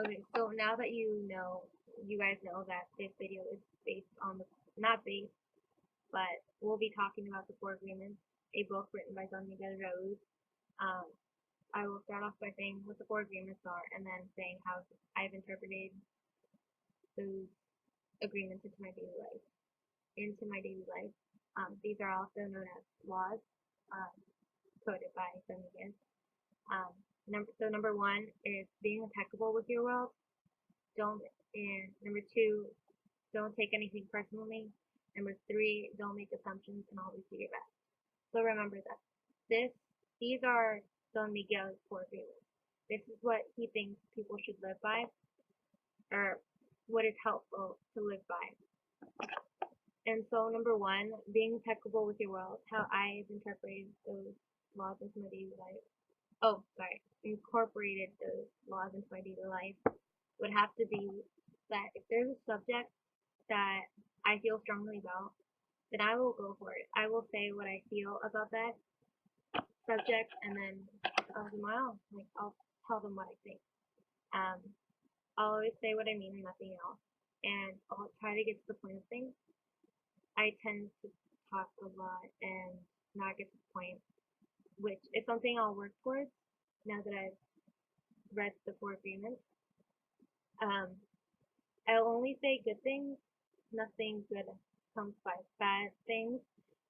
Okay, so now that you guys know that this video is based on not based, but we'll be talking about the Four Agreements, a book written by Don Miguel Rose. Um, I will start off by saying what the Four Agreements are, and then saying how I've interpreted those agreements into my daily life. These are also known as laws, um, coded by Don Miguel. Number one is being impeccable with your world. Don't and number two, don't take anything personally. Number three, don't make assumptions and always do your best. So remember that these are Don Miguel's core agreements. This is what he thinks people should live by, or what is helpful to live by. And so number one, being impeccable with your world, how I've interpreted those laws into my daily life. Oh, sorry, incorporated those laws into my daily life would have to be that if there's a subject that I feel strongly about, then I will go for it. I will say what I feel about that subject, and then I'll do my own. Like, I'll tell them what I think. Um, I'll always say what I mean and nothing else. And I'll try to get to the point of things. I tend to talk a lot and not get to the point, which is something I'll work towards now that I've read the Four Agreements. I'll only say good things. Nothing good comes by bad things.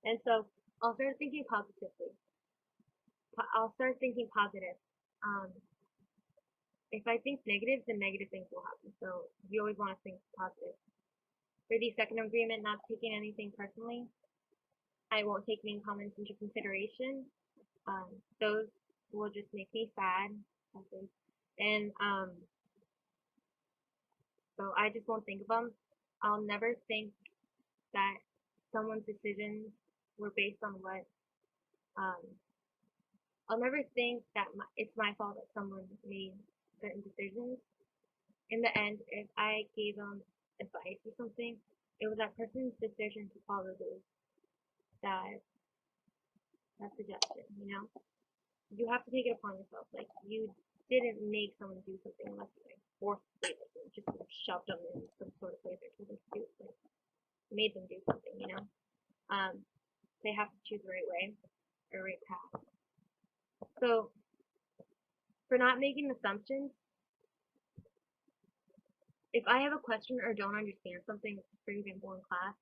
And so I'll start thinking positively. I'll start thinking positive. Um, if I think negative, then negative things will happen. So you always want to think positive. For the second agreement, not taking anything personally, I won't take mean comments into consideration. Those will just make me sad. And so I just won't think of them. I'll never think that someone's decisions were based on what um, I'll never think that it's my fault that someone made certain decisions. In the end, if I gave them advice or something, it was that person's decision to follow that that suggestion. You have to take it upon yourself. Like, you didn't make someone do something unless you forcibly just shoved them in some sort of place or told them to do it. Like, made them do something. They have to choose the right way or right path. So for not making assumptions, if I have a question or don't understand something, for example, in class,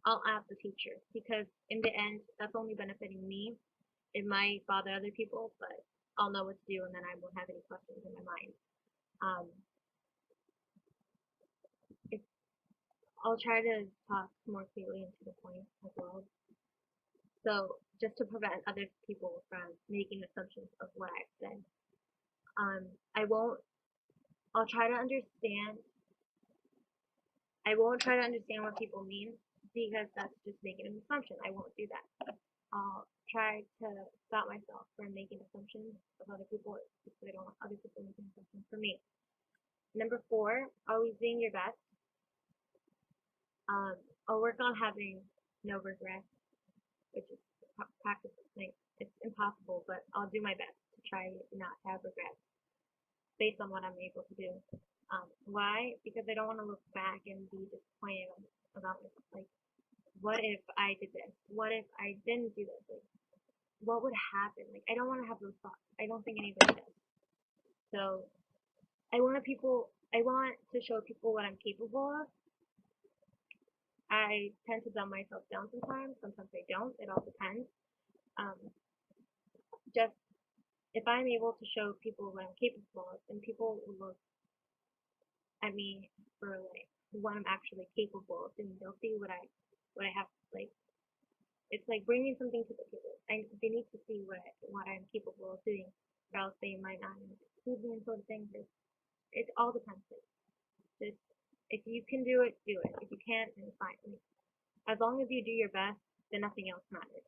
I'll ask the teacher, because in the end, that's only benefiting me. It might bother other people, but I'll know what to do, and then I won't have any questions in my mind. Um, if, I'll try to talk more clearly and to the point as well. So just to prevent other people from making assumptions of what I've said. I won't. I'll try to understand. I won't try to understand what people mean, because that's just making an assumption. I won't do that. I'll try to stop myself from making assumptions of other people, because I don't want other people making assumptions for me. Number four, always being your best. I'll work on having no regrets, which is practice. Like, it's impossible, but I'll do my best to try not to have regrets based on what I'm able to do. Why? Because I don't want to look back and be disappointed about myself. Like, what if I did this? What if I didn't do this? Like, what would happen? Like, I don't want to have those thoughts. I don't think anybody does. So I want to show people what I'm capable of. I tend to dumb myself down sometimes. Sometimes I don't. It all depends. Just if I'm able to show people what I'm capable of, then people will look at me for like what I'm actually capable of, and they'll see what I have. Like, it's like bringing something to the table. They need to see what I'm capable of doing, or else they might not include me in sort of things. It all depends. Just if you can do it, do it. If you can't, then it's fine. Like, as long as you do your best, then nothing else matters.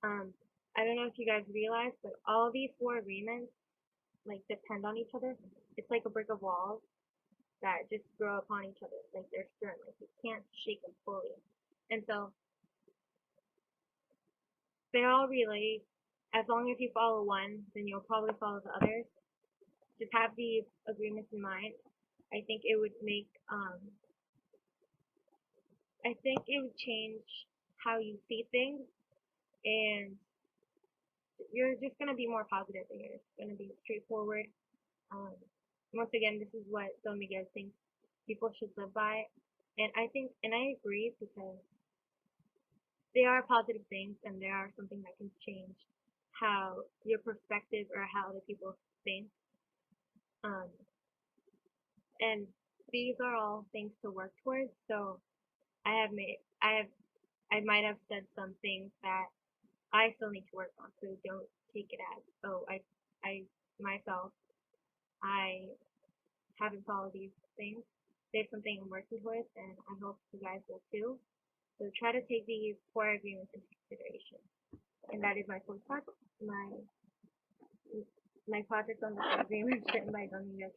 I don't know if you guys realize, but all these four agreements like depend on each other. It's like a brick of walls that just grow upon each other. Like, they're stern. Like, you can't shake them fully. And so they all relate. As long as you follow one, then you'll probably follow the others. just have these agreements in mind, I think it would make I think it would change how you see things, and you're just gonna be more positive, and you're just gonna be straightforward. Um, Once again, this is what Don Miguel thinks people should live by, and I think, and I agree, because they are positive things, and they are something that can change how your perspective or how other people think. Um, and these are all things to work towards. So I might have said some things that I still need to work on. So don't take it as, oh, I myself, I haven't followed these things. There's something I'm working towards, and I hope you guys will too. So try to take these core agreements into consideration. And that is my fourth part, my project on the agreements written by Don Miguel.